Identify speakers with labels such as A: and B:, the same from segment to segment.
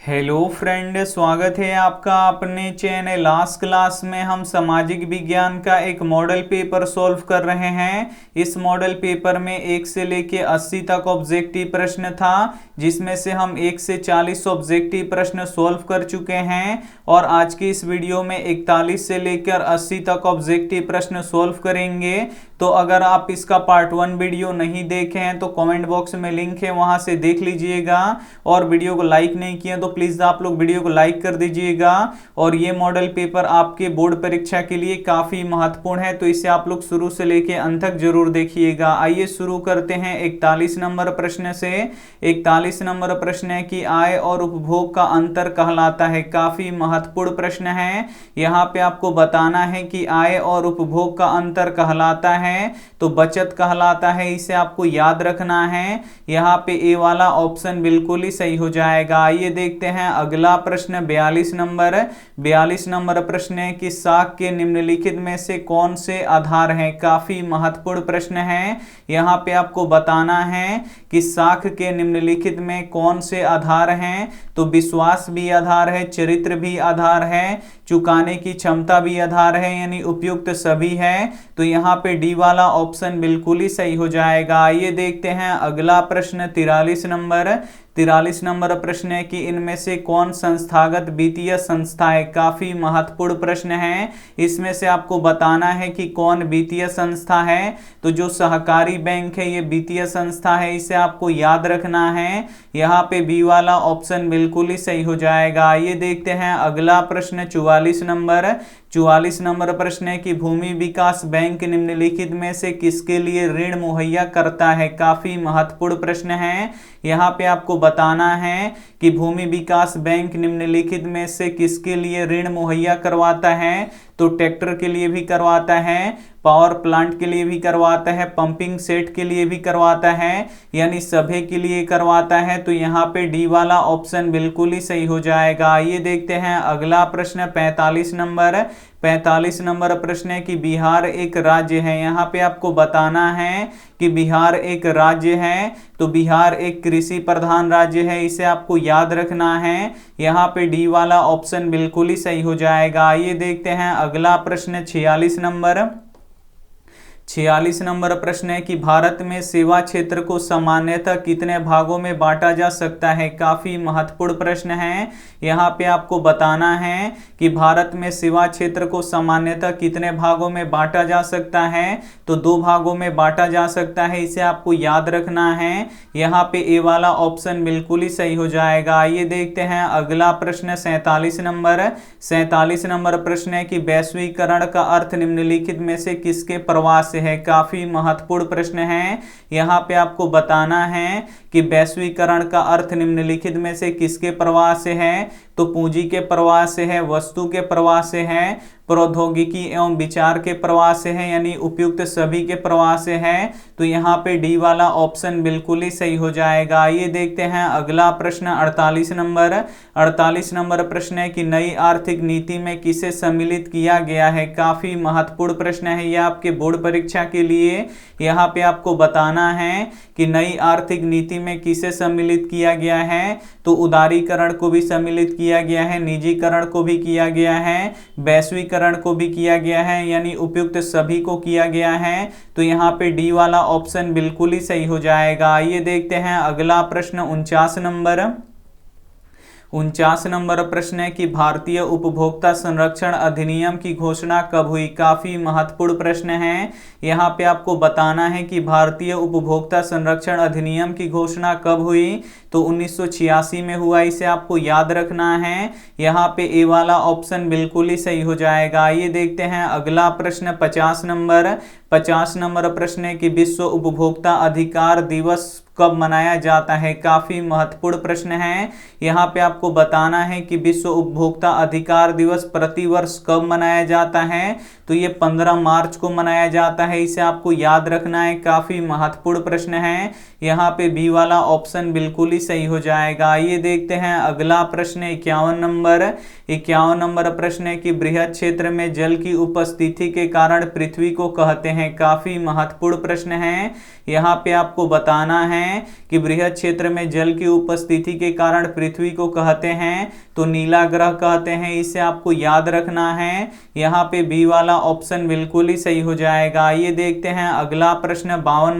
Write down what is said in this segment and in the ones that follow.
A: Hello friend, स्वागत है आपका अपने चैनल लास्ट क्लास में। हम सामाजिक विज्ञान का एक मॉडल पेपर सॉल्व कर रहे हैं। इस मॉडल पेपर में 1 से लेके 80 तक ऑब्जेक्टिव प्रश्न था, जिसमें से हम 1 से 40 ऑब्जेक्टिव प्रश्न सॉल्व कर चुके हैं। और आज की इस वीडियो में 41 से लेकर 80 तक ऑब्जेक्टिव प्रश्न सॉल्व करेंगे। तो अगर आप इसका पार्ट 1 वीडियो नहीं देखे हैं तो कमेंट बॉक्स में लिंक है, वहां से देख लीजिएगा। और वीडियो को लाइक नहीं किया तो प्लीज आप लोग वीडियो को लाइक कर दीजिएगा। और ये मॉडल पेपर आपके बोर्ड परीक्षा के लिए काफी महत्वपूर्ण है, तो इसे आप लोग शुरू से लेके अंत तक जरूर देखिएगा। आइए शुरू करते हैं 41 नंबर प्रश्न से। 41 नंबर प्रश्न है कि आय और उपभोग का अंतर कहलाता है। काफी महत्वपूर्ण प्रश्न है। यहाँ पे आपको बताना है कि आय और उपभोग का अंतर कहलाता है तो बचत कहलाता है। इसे आपको याद रखना है। यहाँ पे ए वाला ऑप्शन बिल्कुल ही सही हो जाएगा। आइए देखते हैं अगला प्रश्न 42 नंबर। 42 नंबर प्रश्न है कि साख के निम्नलिखित में से कौन से आधार हैं। काफी महत्वपूर्ण प्रश्न है। यहाँ पे आपको बताना है कि साख के निम्नलिखित में कौन से आधार हैं। तो विश्वास भी आधार है, चरित्र भी आधार है, चुकाने की क्षमता भी आधार है, यानी उपयुक्त सभी है। तो यहाँ पे डी वाला ऑप्शन बिल्कुल ही सही हो जाएगा। आइए देखते हैं अगला प्रश्न 43 नंबर। 43 नंबर प्रश्न है कि इनमें से कौन संस्थागत वित्तीय संस्था है। काफी महत्वपूर्ण प्रश्न है। इसमें से आपको बताना है कि कौन वित्तीय संस्था है। तो जो सहकारी बैंक है ये वित्तीय संस्था है, इसे आपको याद रखना है। यहाँ पे बी वाला ऑप्शन बिल्कुल ही सही हो जाएगा। आइए देखते हैं अगला प्रश्न 44 नंबर। 44 नंबर प्रश्न है कि भूमि विकास बैंक निम्नलिखित में से किसके लिए ऋण मुहैया करता है। काफी महत्वपूर्ण प्रश्न है। यहाँ पे आपको बताना है कि भूमि विकास बैंक निम्नलिखित में से किसके लिए ऋण मुहैया करवाता है। तो ट्रैक्टर के लिए भी करवाता है, पावर प्लांट के लिए भी करवाता है, पंपिंग सेट के लिए भी करवाता है, यानी सभी के लिए करवाता है। तो यहाँ पे डी वाला ऑप्शन बिल्कुल ही सही हो जाएगा। आइए देखते हैं अगला प्रश्न 45 नंबर। 45 नंबर प्रश्न है कि बिहार एक राज्य है। यहाँ पे आपको बताना है कि बिहार एक राज्य है। तो बिहार एक कृषि प्रधान राज्य है, इसे आपको याद रखना है। यहाँ पे डी वाला ऑप्शन बिल्कुल ही सही हो जाएगा। आइए देखते हैं अगला प्रश्न 46 नंबर। 46 नंबर प्रश्न है कि भारत में सेवा क्षेत्र को सामान्यतः कितने भागों में बांटा जा सकता है। काफी महत्वपूर्ण प्रश्न है। यहाँ पे आपको बताना है कि भारत में सेवा क्षेत्र को सामान्यतः कितने भागों में बांटा जा सकता है। तो 2 भागों में बांटा जा सकता है, इसे आपको याद रखना है। यहाँ पे ए वाला ऑप्शन बिल्कुल ही सही हो जाएगा। आइए देखते हैं अगला प्रश्न 47 नंबर। 47 नंबर प्रश्न है कि वैश्वीकरण का अर्थ निम्नलिखित में से किसके प्रवाह से है। काफी महत्वपूर्ण प्रश्न है। यहाँ पे आपको बताना है कि वैश्वीकरण का अर्थ निम्नलिखित में से किसके प्रवाह से है। तो पूंजी के प्रवाह से है, वस्तु के प्रवाह से है, प्रौद्योगिकी एवं विचार के प्रवाह से है, यानी उपयुक्त सभी के प्रवाह से है। तो यहाँ पे डी वाला ऑप्शन बिल्कुल ही सही हो जाएगा। आइए देखते हैं अगला प्रश्न 48 नंबर। 48 नंबर प्रश्न है कि नई आर्थिक नीति में किसे सम्मिलित किया गया है। काफी महत्वपूर्ण प्रश्न है यह आपके बोर्ड परीक्षा के लिए। यहाँ पे आपको बताना है कि नई आर्थिक नीति में किसे सम्मिलित किया गया है। तो उदारीकरण को भी सम्मिलित किया गया है, निजीकरण को भी किया गया है, वैश्वीकरण को भी किया गया है, यानी उपयुक्त सभी को किया गया है। तो यहाँ पे डी वाला ऑप्शन बिल्कुल ही सही हो जाएगा। आइए देखते हैं अगला प्रश्न 49 नंबर। 49 नंबर प्रश्न है कि भारतीय उपभोक्ता संरक्षण अधिनियम की घोषणा कब हुई। काफी महत्वपूर्ण प्रश्न है। यहाँ पे आपको बताना है कि भारतीय उपभोक्ता संरक्षण अधिनियम की घोषणा कब हुई। तो 1986 में हुआ, इसे आपको याद रखना है। यहाँ पे ए वाला ऑप्शन बिल्कुल ही सही हो जाएगा। आइए देखते हैं अगला प्रश्न 50 नंबर। 50 नंबर प्रश्न है कि विश्व उपभोक्ता अधिकार दिवस कब मनाया जाता है। काफी महत्वपूर्ण प्रश्न है। यहाँ पे आपको बताना है कि विश्व उपभोक्ता अधिकार दिवस प्रतिवर्ष कब मनाया जाता है। तो ये 15 मार्च को मनाया जाता है, इसे आपको याद रखना है। काफी महत्वपूर्ण प्रश्न है। यहाँ पे बी वाला ऑप्शन बिल्कुल ही सही हो जाएगा। आइए देखते हैं अगला प्रश्न 51 नंबर। 51 नंबर प्रश्न है कि बृहद क्षेत्र में जल की उपस्थिति के कारण पृथ्वी को कहते हैं। काफी महत्वपूर्ण प्रश्न है। यहाँ पे आपको बताना है हैं कि बृहद क्षेत्र में जल की उपस्थिति के कारण पृथ्वी को कहते हैं तो नीला ग्रह कहते हैं, इसे आपको याद रखना है। यहाँ पे बी वाला ऑप्शन बिल्कुल ही सही हो जाएगा। ये देखते हैं अगला प्रश्न 52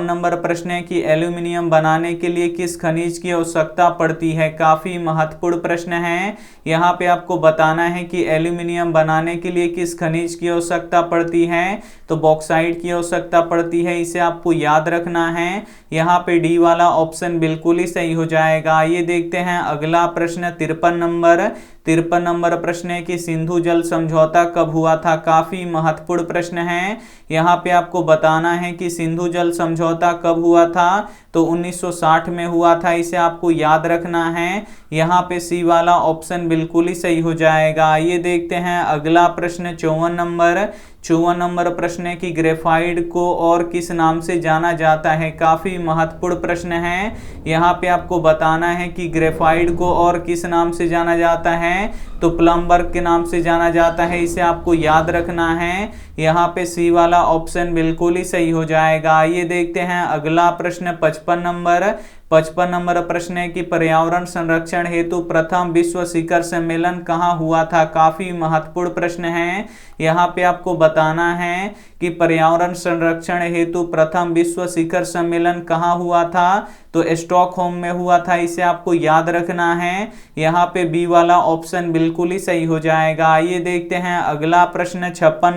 A: नंबर प्रश्न है कि एल्यूमिनियम बनाने के लिए किस खनिज की आवश्यकता पड़ती है। काफी महत्वपूर्ण प्रश्न है। यहाँ पे आपको बताना है कि एल्यूमिनियम बनाने के लिए किस खनिज की आवश्यकता पड़ती है, तो बॉक्साइट की आवश्यकता पड़ती है, इसे आपको याद रखना है। यहाँ पे डी वाला ऑप्शन बिल्कुल ही सही हो जाएगा। ये देखते हैं अगला प्रश्न 53 नंबर प्रश्न है कि सिंधु जल समझौता कब हुआ था। काफी महत्वपूर्ण प्रश्न है। यहाँ पे आपको बताना है कि सिंधु जल समझौता कब हुआ था, तो 1960 में हुआ था, इसे आपको याद रखना है। यहाँ पे सी वाला ऑप्शन बिल्कुल ही सही हो जाएगा। ये देखते हैं अगला प्रश्न 54 नंबर प्रश्न है कि ग्रेफाइट को और किस नाम से जाना जाता है। काफी महत्वपूर्ण प्रश्न है। यहाँ पे आपको बताना है कि ग्रेफाइट को और किस नाम से जाना जाता है, तो प्लमबर्ग के नाम से जाना जाता है, इसे आपको याद रखना है। यहाँ पे सी वाला ऑप्शन बिल्कुल ही सही हो जाएगा। ये देखते हैं अगला प्रश्न 55 नंबर प्रश्न है कि पर्यावरण संरक्षण हेतु प्रथम विश्व शिखर सम्मेलन कहाँ हुआ था। काफी महत्वपूर्ण प्रश्न है। यहाँ पे आपको बताना है कि पर्यावरण संरक्षण हेतु प्रथम विश्व शिखर सम्मेलन कहाँ हुआ था, तो स्टॉकहोम में हुआ था, इसे आपको याद रखना है। यहाँ पे बी वाला ऑप्शन बिल्कुल ही सही हो जाएगा। ये देखते हैं अगला प्रश्न 56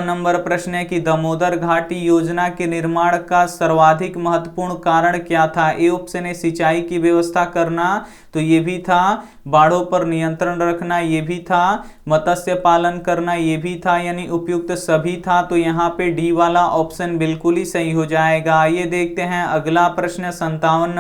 A: नंबर प्रश्न है कि दामोदर घाटी योजना के निर्माण का सर्वाधिक महत्वपूर्ण कारण क्या था। ए ऑप्शन है सिंचाई की व्यवस्था करना, तो ये भी था। बाढ़ों पर नियंत्रण रखना, ये भी था। मत्स्य पालन करना, ये भी था, यानी उपयुक्त सभी था। तो यहाँ पे डी वाला ऑप्शन बिल्कुल ही सही हो जाएगा। ये देखते हैं अगला प्रश्न 57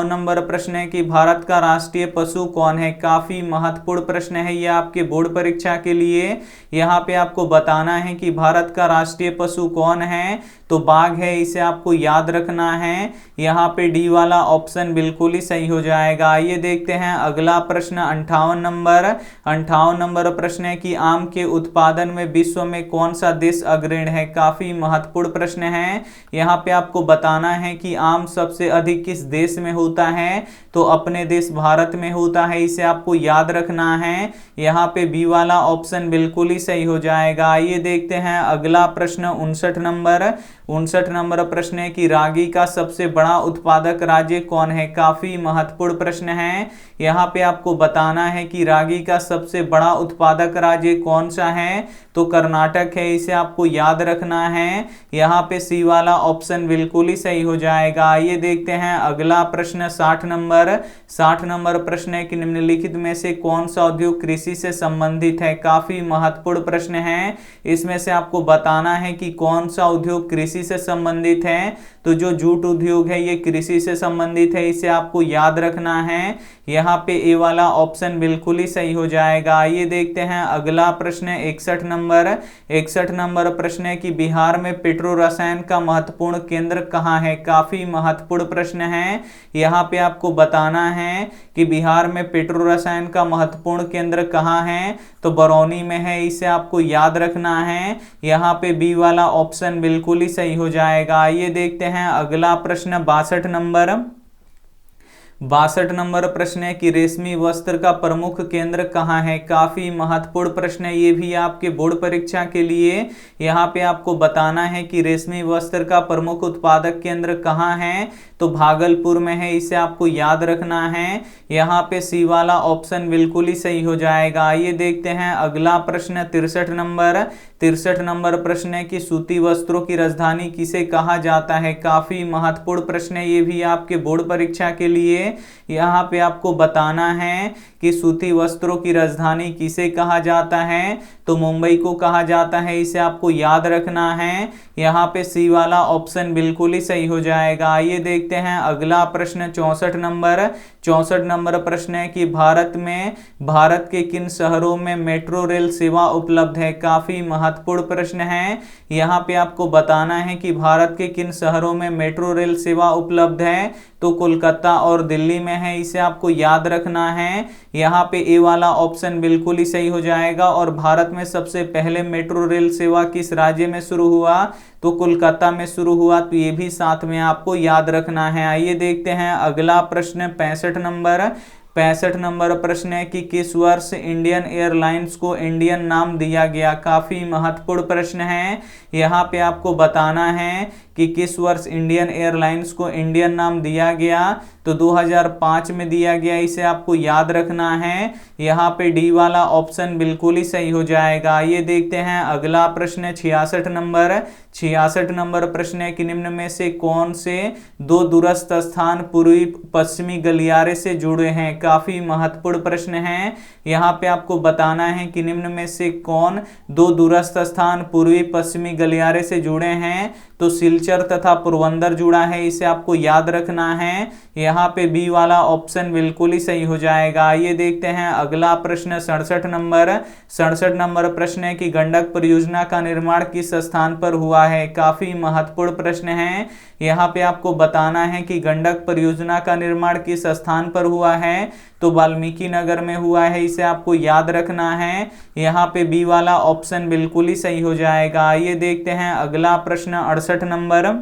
A: नंबर प्रश्न है कि भारत का राष्ट्रीय पशु कौन है। काफी महत्वपूर्ण प्रश्न है ये आपके बोर्ड परीक्षा के लिए। यहाँ पे आपको बताना है कि भारत का राष्ट्रीय पशु कौन है, तो बाघ है, इसे आपको याद रखना है। यहाँ पे डी वाला ऑप्शन बिल्कुल ही सही हो जाएगा। ये देखते हैं अगला प्रश्न 58 नंबर प्रश्न है कि आम के उत्पादन में विश्व में कौन सा देश अग्रणी है। काफी महत्वपूर्ण प्रश्न है। यहाँ पे आपको बताना है कि आम सबसे अधिक किस देश में होता है, तो अपने देश भारत में होता है, इसे आपको याद रखना है। यहाँ पे बी वाला ऑप्शन बिल्कुल ही सही हो जाएगा। ये देखते हैं अगला प्रश्न 59 नंबर प्रश्न है कि रागी का सबसे बड़ा उत्पादक राज्य कौन है। काफी महत्वपूर्ण प्रश्न है। यहाँ पे आपको बताना है कि रागी का सबसे बड़ा उत्पादक राज्य कौन सा है, तो कर्नाटक है, इसे आपको याद रखना है। यहाँ पे सी वाला ऑप्शन बिल्कुल ही सही हो जाएगा। ये देखते हैं अगला प्रश्न 60 नंबर प्रश्न है कि निम्नलिखित में से कौन सा उद्योग कृषि से संबंधित है। काफी महत्वपूर्ण प्रश्न है। इसमें से आपको बताना है कि कौन सा उद्योग कृषि से संबंधित है, तो जो जूट उद्योग है ये कृषि से संबंधित है, इसे आपको याद रखना है। यहाँ पे ए वाला ऑप्शन बिल्कुल ही सही हो जाएगा। ये देखते हैं अगला प्रश्न 61 नंबर प्रश्न है कि बिहार में पेट्रो रसायन का महत्वपूर्ण केंद्र कहाँ है। काफी महत्वपूर्ण प्रश्न है। यहाँ पे आपको बताना है कि बिहार में पेट्रो रसायन का महत्वपूर्ण केंद्र कहाँ है, तो बरौनी में है, इसे आपको याद रखना है। यहाँ पे बी वाला ऑप्शन बिल्कुल ही सही हो जाएगा। ये देखते हैं अगला प्रश्न 62 नंबर प्रश्न है कि रेशमी वस्त्र का प्रमुख केंद्र कहाँ है। काफी महत्वपूर्ण प्रश्न है ये भी आपके बोर्ड परीक्षा के लिए। यहाँ पे आपको बताना है कि रेशमी वस्त्र का प्रमुख उत्पादक केंद्र कहाँ है, तो भागलपुर में है, इसे आपको याद रखना है। यहाँ पे सी वाला ऑप्शन बिल्कुल ही सही हो जाएगा। ये देखते हैं अगला प्रश्न 63 नंबर प्रश्न है कि सूती वस्त्रों की राजधानी किसे कहा जाता है। काफी महत्वपूर्ण प्रश्न है ये भी आपके बोर्ड परीक्षा के लिए। यहाँ पे आपको बताना है कि सूती वस्त्रों की राजधानी किसे कहा जाता है, तो मुंबई को कहा जाता है, इसे आपको याद रखना है। यहाँ पे सी वाला ऑप्शन बिल्कुल ही सही हो जाएगा। ये देखते हैं अगला प्रश्न 64 नंबर प्रश्न है कि भारत के किन शहरों में मेट्रो रेल सेवा उपलब्ध है। काफी महत्वपूर्ण प्रश्न है। यहाँ पे आपको बताना है कि भारत के किन शहरों में मेट्रो रेल सेवा उपलब्ध है, तो कोलकाता और दिल्ली में है, इसे आपको याद रखना है। यहाँ पे ए वाला ऑप्शन बिल्कुल ही सही हो जाएगा। और भारत में सबसे पहले मेट्रो रेल सेवा किस राज्य में शुरू हुआ, तो कोलकाता में शुरू हुआ, तो ये भी साथ में आपको याद रखना है। आइए देखते हैं अगला प्रश्न 65 नंबर। 65 नंबर प्रश्न है कि किस वर्ष इंडियन एयरलाइंस को इंडियन नाम दिया गया। काफी महत्वपूर्ण प्रश्न है। यहाँ पे आपको बताना है कि किस वर्ष इंडियन एयरलाइंस को इंडियन नाम दिया गया, तो 2005 में दिया गया, इसे आपको याद रखना है। यहाँ पे डी वाला ऑप्शन बिल्कुल ही सही हो जाएगा। ये देखते हैं अगला प्रश्न 66 नंबर। 66 नंबर प्रश्न है कि निम्न में से कौन से दो दूरस्थ स्थान पूर्वी पश्चिमी गलियारे से जुड़े हैं। काफी महत्वपूर्ण प्रश्न है। यहाँ पे आपको बताना है कि निम्न में से कौन दो दूरस्थ स्थान पूर्वी पश्चिमी गलियारे से जुड़े हैं, तो सिलचर तथा पोरबंदर जुड़ा है, इसे आपको याद रखना है। यहाँ पे बी वाला ऑप्शन बिल्कुल ही सही हो जाएगा। ये देखते हैं अगला प्रश्न 67 नंबर। 67 नंबर प्रश्न है कि गंडक परियोजना का निर्माण किस स्थान पर हुआ है। काफी महत्वपूर्ण प्रश्न है। यहाँ पे आपको बताना है कि गंडक परियोजना का निर्माण किस स्थान पर हुआ है, तो वाल्मीकि नगर में हुआ है, इसे आपको याद रखना है। यहाँ पे बी वाला ऑप्शन बिल्कुल ही सही हो जाएगा। ये देखते हैं अगला प्रश्न 68 नंबर।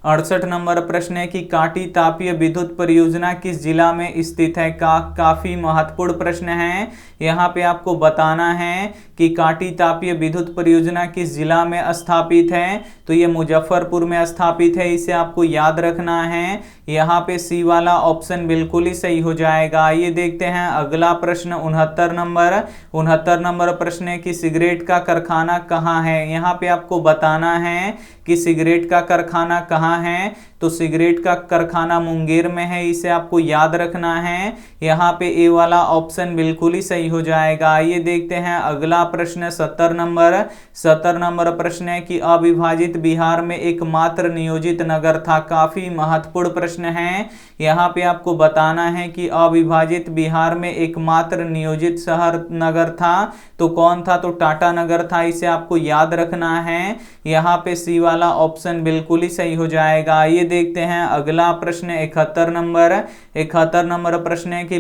A: 68 नंबर प्रश्न है कि काटी तापीय विद्युत परियोजना किस जिला में स्थित है। काफी महत्वपूर्ण प्रश्न है। यहाँ पे आपको बताना है कि काटी तापीय विद्युत परियोजना किस जिला में स्थापित है, तो ये मुजफ्फरपुर में स्थापित है, इसे आपको याद रखना है। यहाँ पे सी वाला ऑप्शन बिल्कुल ही सही हो जाएगा। ये देखते हैं अगला प्रश्न 69 नंबर। 69 नंबर प्रश्न है कि सिगरेट का कारखाना कहाँ है। यहाँ पे आपको बताना है कि सिगरेट का कारखाना कहाँ है, तो सिगरेट का कारखाना मुंगेर में है, इसे आपको याद रखना है। यहाँ पे ए वाला ऑप्शन बिल्कुल ही सही हो जाएगा। ये देखते हैं अगला प्रश्न 70 नंबर। 70 नंबर प्रश्न है कि अविभाजित बिहार में एकमात्र नियोजित नगर था। काफी महत्वपूर्ण प्रश्न है। यहाँ पे आपको बताना है कि अविभाजित बिहार में एकमात्र नियोजित शहर नगर था, तो कौन था, तो टाटा नगर था, इसे आपको याद रखना है। यहाँ पे सी वाला ऑप्शन बिल्कुल ही सही हो जाएगा। ये देखते हैं अगला प्रश्न 71 नंबर। 71 नंबर प्रश्न है कि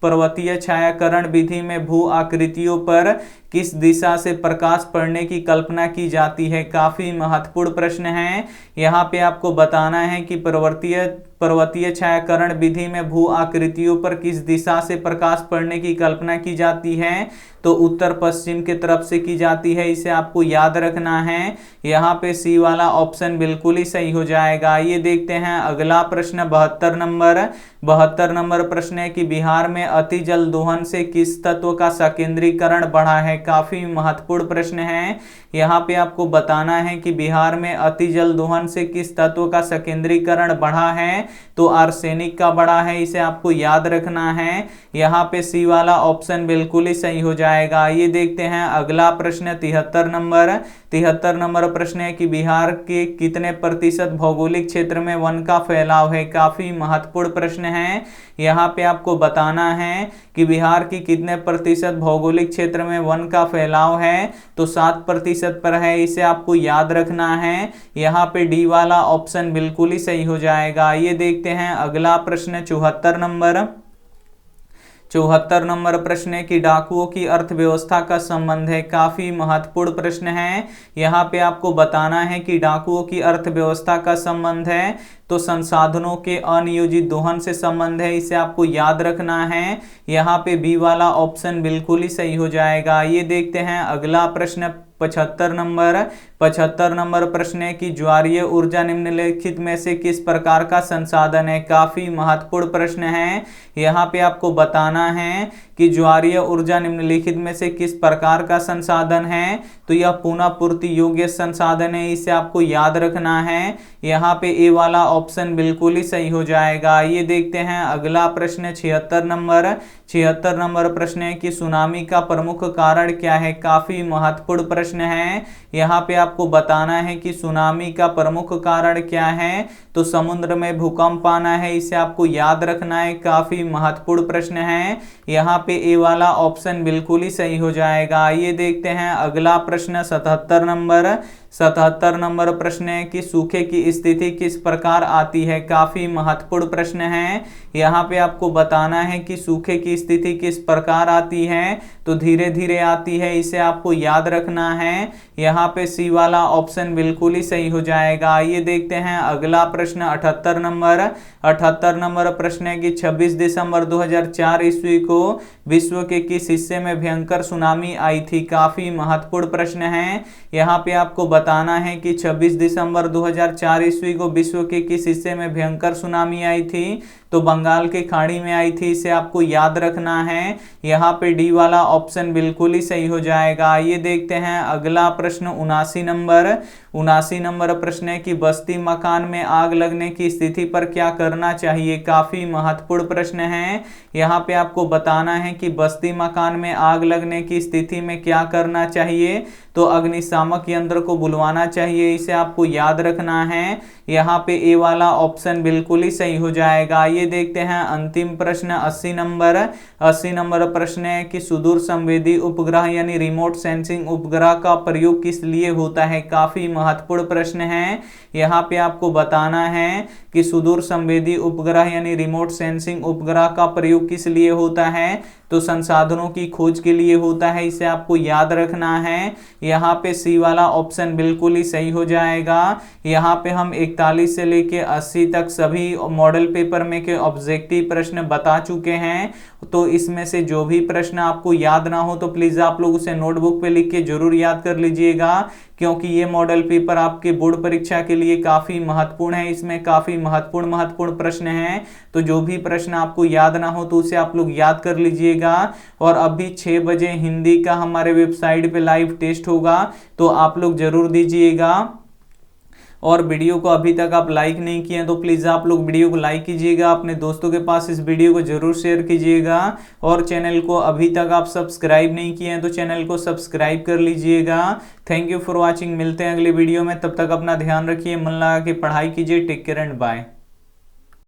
A: पर्वतीय छायाकरण विधि में भू आकृतियों पर किस दिशा से प्रकाश पड़ने की कल्पना की जाती है। काफी महत्वपूर्ण प्रश्न है। यहाँ पे आपको बताना है कि पर्वतीय छायाकरण विधि में भू आकृतियों पर किस दिशा से प्रकाश पड़ने की कल्पना की जाती है, तो उत्तर पश्चिम की तरफ से की जाती है, इसे आपको याद रखना है। यहाँ पे सी वाला ऑप्शन बिल्कुल ही सही हो जाएगा। ये देखते हैं अगला प्रश्न 72 नंबर। 72 नंबर प्रश्न है कि बिहार में अति जल दोहन से किस तत्व का सकेंद्रीकरण बढ़ा है। काफी महत्वपूर्ण प्रश्न है। यहाँ पे आपको बताना है कि बिहार में अति जल दोहन से किस तत्व का सकेंद्रीकरण बढ़ा है, तो आर्सेनिक का बढ़ा है, इसे आपको याद रखना है। यहाँ पे सी वाला ऑप्शन बिल्कुल ही सही हो जाएगा। ये देखते हैं अगला प्रश्न 73 नंबर। 73 नंबर प्रश्न है कि बिहार के कितने प्रतिशत भौगोलिक क्षेत्र में वन का फैलाव है। काफी महत्वपूर्ण प्रश्न है। यहाँ पे आपको बताना है कि बिहार की कितने प्रतिशत भौगोलिक क्षेत्र में वन का फैलाव है, तो 7% पर है, इसे आपको याद रखना है। यहाँ पे डी वाला ऑप्शन बिल्कुल ही सही हो जाएगा। ये देखते हैं अगला प्रश्न 74 नंबर। 74 नंबर प्रश्न है कि डाकुओं की अर्थव्यवस्था का संबंध है। काफी महत्वपूर्ण प्रश्न है। यहाँ पे आपको बताना है कि डाकुओं की अर्थव्यवस्था का संबंध है, तो संसाधनों के अनियोजित दोहन से संबंध है, इसे आपको याद रखना है। यहाँ पे बी वाला ऑप्शन बिल्कुल ही सही हो जाएगा। ये देखते हैं अगला प्रश्न 75 नंबर। 75 नंबर प्रश्न है कि ज्वारीय ऊर्जा निम्नलिखित में से किस प्रकार का संसाधन है। काफी महत्वपूर्ण प्रश्न है। यहाँ पे आपको बताना है कि ज्वारीय ऊर्जा निम्नलिखित में से किस प्रकार का संसाधन है, तो यह पुनः पूर्ति योग्य संसाधन है, इसे आपको याद रखना है। यहाँ पे ए वाला ऑप्शन बिल्कुल ही सही हो जाएगा। ये देखते हैं अगला प्रश्न 76 नंबर। 76 नंबर प्रश्न है कि सुनामी का प्रमुख कारण क्या है। काफी महत्वपूर्ण प्रश्न है। यहाँ पे आपको बताना है कि सुनामी का प्रमुख कारण क्या है, तो समुद्र में भूकंप आना है, इसे आपको याद रखना है। काफी महत्वपूर्ण प्रश्न है। यहाँ पे ए वाला ऑप्शन बिल्कुल ही सही हो जाएगा। ये देखते हैं अगला प्रश्न 77 नंबर। 77 नंबर प्रश्न है कि सूखे की स्थिति किस प्रकार आती है। काफी महत्वपूर्ण प्रश्न है। यहाँ पे आपको बताना है कि सूखे की स्थिति किस प्रकार आती है, तो धीरे धीरे आती है, इसे आपको याद रखना है। यहाँ पे सी वाला ऑप्शन बिल्कुल ही सही हो जाएगा। आइए देखते हैं अगला प्रश्न 78 नंबर प्रश्न है कि 26 दिसंबर 2004 ईस्वी को विश्व के किस हिस्से में भयंकर सुनामी आई थी। काफी महत्वपूर्ण प्रश्न है। यहाँ पे आपको बताना है कि 26 दिसंबर 2004 ईस्वी को विश्व के किस हिस्से में भयंकर सुनामी आई थी, तो बंगाल की खाड़ी में आई थी, इसे आपको याद रखना है। यहाँ पे डी वाला ऑप्शन बिल्कुल ही सही हो जाएगा। आइए देखते हैं अगला प्रश्न 79 नंबर प्रश्न है कि बस्ती मकान में आग लगने की स्थिति पर क्या करना चाहिए। काफी महत्वपूर्ण प्रश्न है। यहाँ पे आपको बताना है कि बस्ती मकान में आग लगने की स्थिति में क्या करना चाहिए, तो अग्निशामक यंत्र को बुलवाना चाहिए, इसे आपको याद रखना है। यहाँ पे ए वाला ऑप्शन बिल्कुल ही सही हो जाएगा। ये देखते हैं अंतिम प्रश्न 80 नंबर प्रश्न है कि सुदूर संवेदी उपग्रह यानी रिमोट सेंसिंग उपग्रह का प्रयोग किस लिए होता है। काफी महत्वपूर्ण प्रश्न है। यहाँ पे आपको बताना है कि सुदूर संवेदी उपग्रह यानी रिमोट सेंसिंग उपग्रह का प्रयोग किस लिए होता है, तो संसाधनों की खोज के लिए होता है, इसे आपको याद रखना है। यहाँ पे सी वाला ऑप्शन बिल्कुल ही सही हो जाएगा। यहाँ पे हम 41 से लेके 80 तक सभी मॉडल पेपर में के ऑब्जेक्टिव प्रश्न बता चुके हैं। तो इसमें से जो भी प्रश्न आपको याद ना हो तो प्लीज आप लोग उसे नोटबुक पे लिख के जरूर याद कर लीजिएगा, क्योंकि ये मॉडल पेपर आपके बोर्ड परीक्षा के लिए काफी महत्वपूर्ण है। इसमें काफी महत्वपूर्ण प्रश्न हैं, तो जो भी प्रश्न आपको याद ना हो तो उसे आप लोग याद कर लीजिएगा। और अभी 6 बजे हिंदी का हमारे वेबसाइट पे लाइव टेस्ट होगा, तो आप लोग जरूर दीजिएगा। और वीडियो को अभी तक आप लाइक नहीं किए हैं तो प्लीज़ आप लोग वीडियो को लाइक कीजिएगा, अपने दोस्तों के पास इस वीडियो को जरूर शेयर कीजिएगा। और चैनल को अभी तक आप सब्सक्राइब नहीं किए हैं तो चैनल को सब्सक्राइब कर लीजिएगा। Thank you for watching. मिलते हैं अगले वीडियो में, तब तक अपना ध्यान रखिए, मन लगा के पढ़ाई कीजिए। Take care and bye.